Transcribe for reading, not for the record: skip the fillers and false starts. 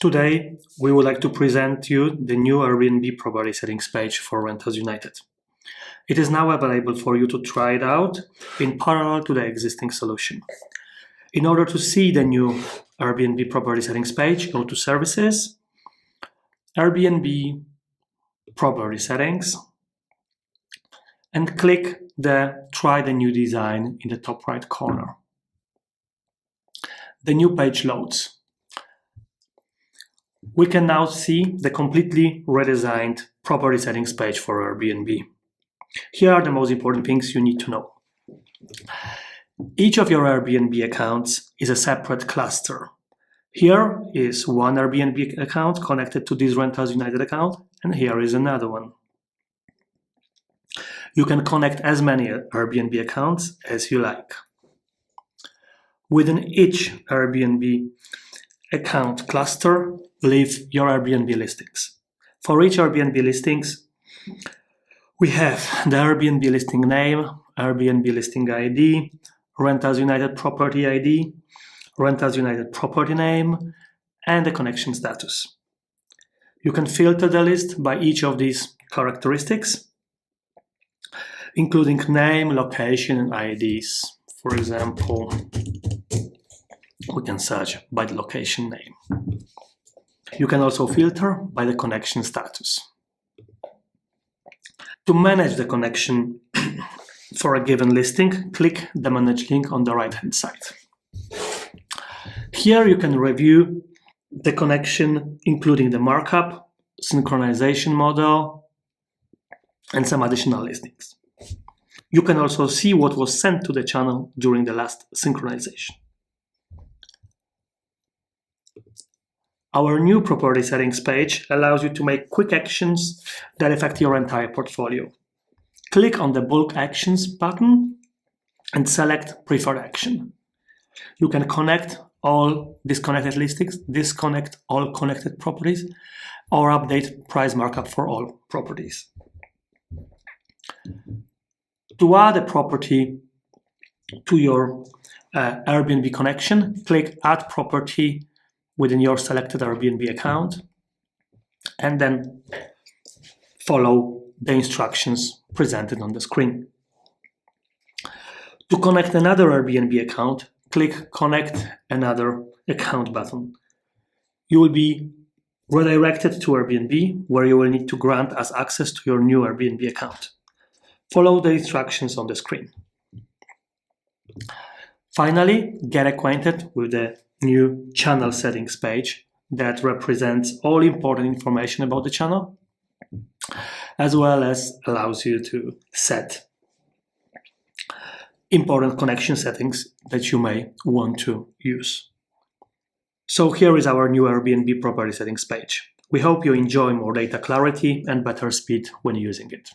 Today, we would like to present you the new Airbnb property settings page for Renters United. It is now available for you to try it out in parallel to the existing solution. In order to see the new Airbnb property settings page, go to Services, Airbnb Property Settings, and click the Try the New Design in the top right corner. The new page loads. We can now see the completely redesigned property settings page for Airbnb. Here are the most important things you need to know. Each of your Airbnb accounts is a separate cluster. Here is one Airbnb account connected to this Renters United account, and here is another one. You can connect as many Airbnb accounts as you like. Within each Airbnb account cluster, live your Airbnb listings. For each Airbnb listings, we have the Airbnb listing name, Airbnb listing ID, Renters United property ID, Renters United property name, and the connection status. You can filter the list by each of these characteristics, including name, location, and IDs. For example, we can search by the location name. You can also filter by the connection status. To manage the connection for a given listing, click the Manage link on the right-hand side. Here you can review the connection, including the markup, synchronization model, and some additional listings. You can also see what was sent to the channel during the last synchronization. Our new property settings page allows you to make quick actions that affect your entire portfolio. Click on the Bulk Actions button and select Preferred Action. You can connect all disconnected listings, disconnect all connected properties, or update price markup for all properties. To add a property to your Airbnb connection, click Add Property within your selected Airbnb account, and then follow the instructions presented on the screen. To connect another Airbnb account, click Connect Another Account button. You will be redirected to Airbnb, where you will need to grant us access to your new Airbnb account. Follow the instructions on the screen. Finally, get acquainted with the new channel settings page that represents all important information about the channel, as well as allows you to set important connection settings that you may want to use. So here is our new Airbnb property settings page. We hope you enjoy more data clarity and better speed when using it.